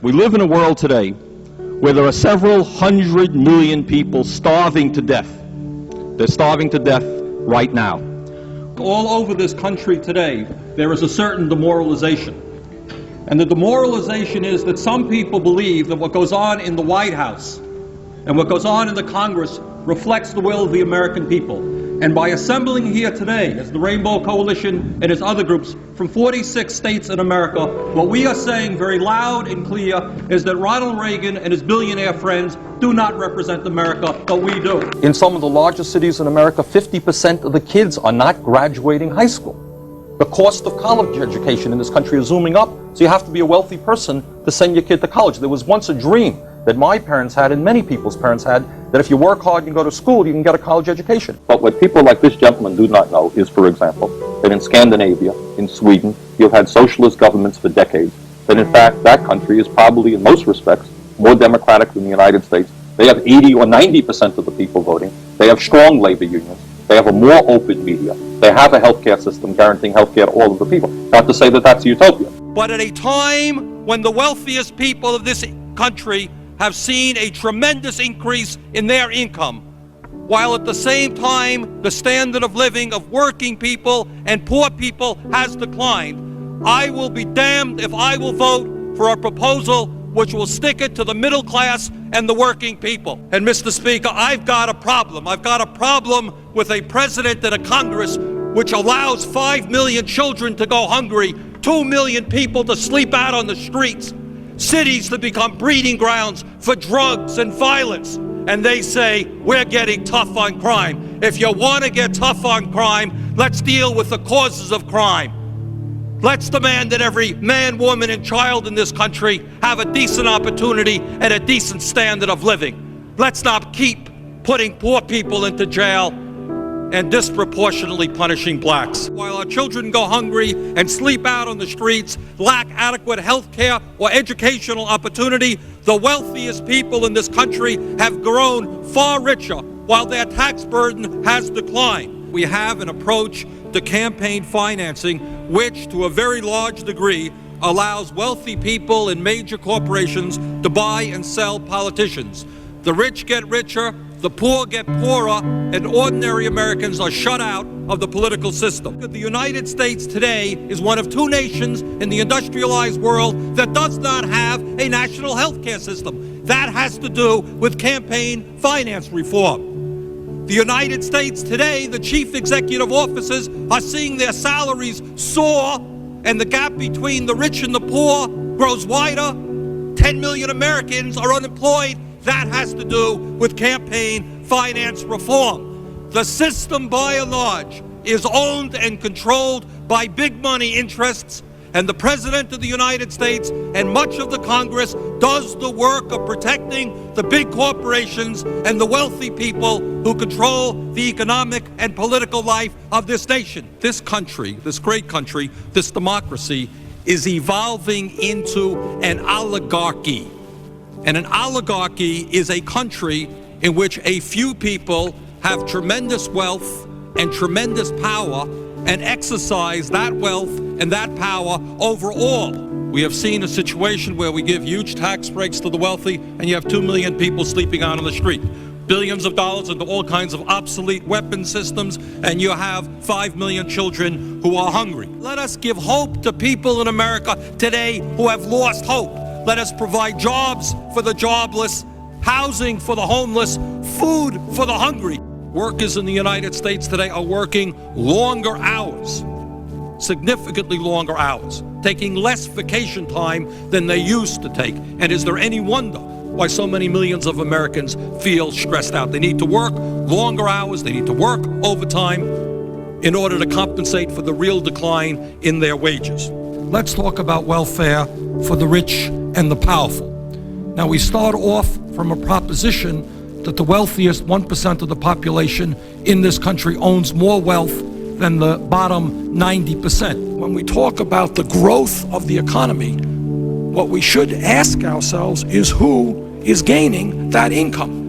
We live in a world today where there are several 100 million people starving to death. They're starving to death right now. All over this country today, there is a certain demoralization. And the demoralization is that some people believe that what goes on in the White House and what goes on in the Congress reflects the will of the American people. And by assembling here today, as the Rainbow Coalition and as other groups from 46 states in America, what we are saying very loud and clear is that Ronald Reagan and his billionaire friends do not represent America, but we do. In some of the largest cities in America, 50% of the kids are not graduating high school. The cost of college education in this country is zooming up, so you have to be a wealthy person to send your kid to college. There was once a dream that my parents had and many people's parents had, that if you work hard and go to school, you can get a college education. But what people like this gentleman do not know is, for example, that in Scandinavia, in Sweden, you've had socialist governments for decades, that in fact that country is probably in most respects more democratic than the United States. They have 80 or 90% of the people voting. They have strong labor unions. They have a more open media. They have a healthcare system guaranteeing healthcare to all of the people. Not to say that that's a utopia. But at a time when the wealthiest people of this country have seen a tremendous increase in their income, while at the same time the standard of living of working people and poor people has declined, I will be damned if I will vote for a proposal which will stick it to the middle class and the working people. And Mr. Speaker, I've got a problem. I've got a problem with a president and a Congress which allows 5 million children to go hungry, 2 million people to sleep out on the streets, cities to become breeding grounds for drugs and violence. And they say, we're getting tough on crime. If you want to get tough on crime, let's deal with the causes of crime. Let's demand that every man, woman, and child in this country have a decent opportunity and a decent standard of living. Let's not keep putting poor people into jail and disproportionately punishing blacks. While our children go hungry and sleep out on the streets, lack adequate health care or educational opportunity, the wealthiest people in this country have grown far richer while their tax burden has declined. We have an approach to campaign financing which, to a very large degree, allows wealthy people and major corporations to buy and sell politicians. The rich get richer, the poor get poorer, and ordinary Americans are shut out of the political system. The United States today is one of 2 nations in the industrialized world that does not have a national health care system. That has to do with campaign finance reform. The United States today, the chief executive officers are seeing their salaries soar, and the gap between the rich and the poor grows wider. 10 million Americans are unemployed. That has to do with campaign finance reform. The system, by and large, is owned and controlled by big money interests, and the President of the United States and much of the Congress does the work of protecting the big corporations and the wealthy people who control the economic and political life of this nation. This country, this great country, this democracy, is evolving into an oligarchy. And an oligarchy is a country in which a few people have tremendous wealth and tremendous power and exercise that wealth and that power over all. We have seen a situation where we give huge tax breaks to the wealthy and you have 2 million people sleeping out on the street. Billions of dollars into all kinds of obsolete weapon systems, and you have 5 million children who are hungry. Let us give hope to people in America today who have lost hope. Let us provide jobs for the jobless, housing for the homeless, food for the hungry. Workers in the United States today are working longer hours, significantly longer hours, taking less vacation time than they used to take. And is there any wonder why so many millions of Americans feel stressed out? They need to work longer hours, they need to work overtime in order to compensate for the real decline in their wages. Let's talk about welfare for the rich and the powerful. Now, we start off from a proposition that the wealthiest 1% of the population in this country owns more wealth than the bottom 90%. When we talk about the growth of the economy, what we should ask ourselves is who is gaining that income.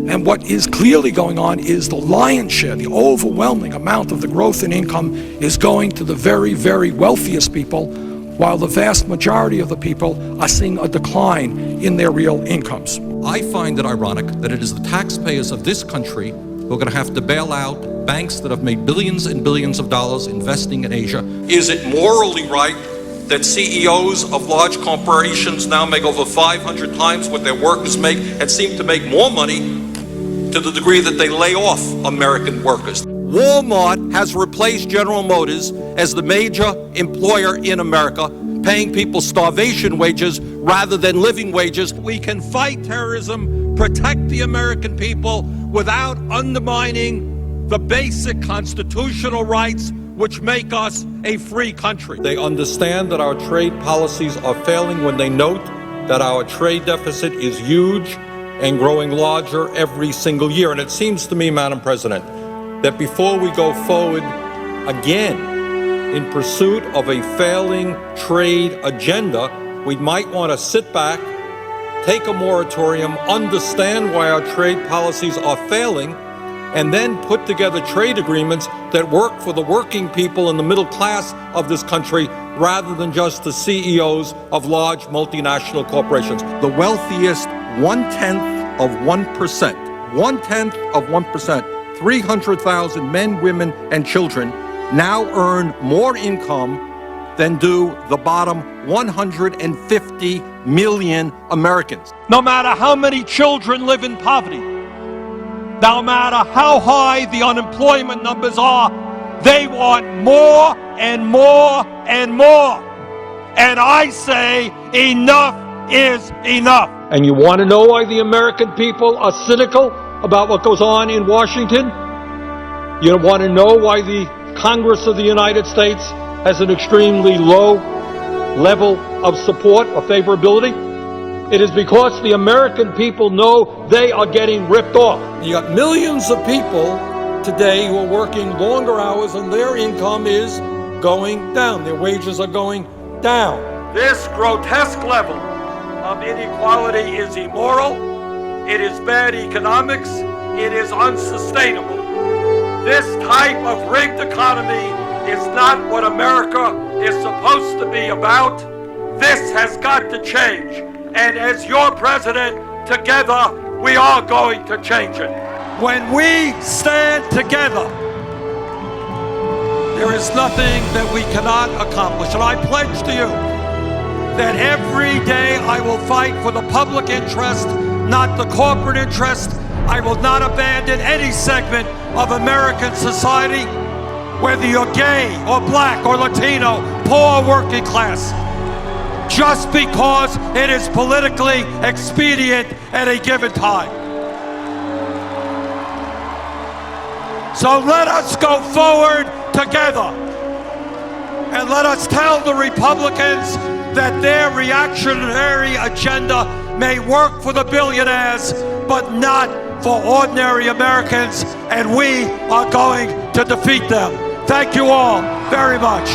And what is clearly going on is the lion's share, the overwhelming amount of the growth in income is going to the very, very wealthiest people, while the vast majority of the people are seeing a decline in their real incomes. I find it ironic that it is the taxpayers of this country who are going to have to bail out banks that have made billions and billions of dollars investing in Asia. Is it morally right that CEOs of large corporations now make over 500 times what their workers make and seem to make more money to the degree that they lay off American workers? Walmart has replaced General Motors as the major employer in America, paying people starvation wages rather than living wages. We can fight terrorism, protect the American people without undermining the basic constitutional rights which make us a free country. They understand that our trade policies are failing when they note that our trade deficit is huge and growing larger every single year. And it seems to me, Madam President, that before we go forward again in pursuit of a failing trade agenda, we might want to sit back, take a moratorium, understand why our trade policies are failing, and then put together trade agreements that work for the working people and the middle class of this country rather than just the CEOs of large multinational corporations. The wealthiest 1/10 of 1%, 1/10 of 1%, 300,000 men, women, and children now earn more income than do the bottom 150 million Americans. No matter how many children live in poverty, no matter how high the unemployment numbers are, they want more and more and more. And I say enough is enough. And you want to know why the American people are cynical about what goes on in Washington? You want to know why the Congress of the United States has an extremely low level of support or favorability? It is because the American people know they are getting ripped off. You got millions of people today who are working longer hours and their income is going down. Their wages are going down. This grotesque level of inequality is immoral, it is bad economics, it is unsustainable. This type of rigged economy is not what America is supposed to be about. This has got to change. And as your president, together, we are going to change it. When we stand together, there is nothing that we cannot accomplish. And I pledge to you that every day I will fight for the public interest, not the corporate interest. I will not abandon any segment of American society, whether you're gay or black or Latino, poor or working class, just because it is politically expedient at a given time. So let us go forward together and let us tell the Republicans that their reactionary agenda may work for the billionaires, but not for ordinary Americans, and we are going to defeat them. Thank you all very much.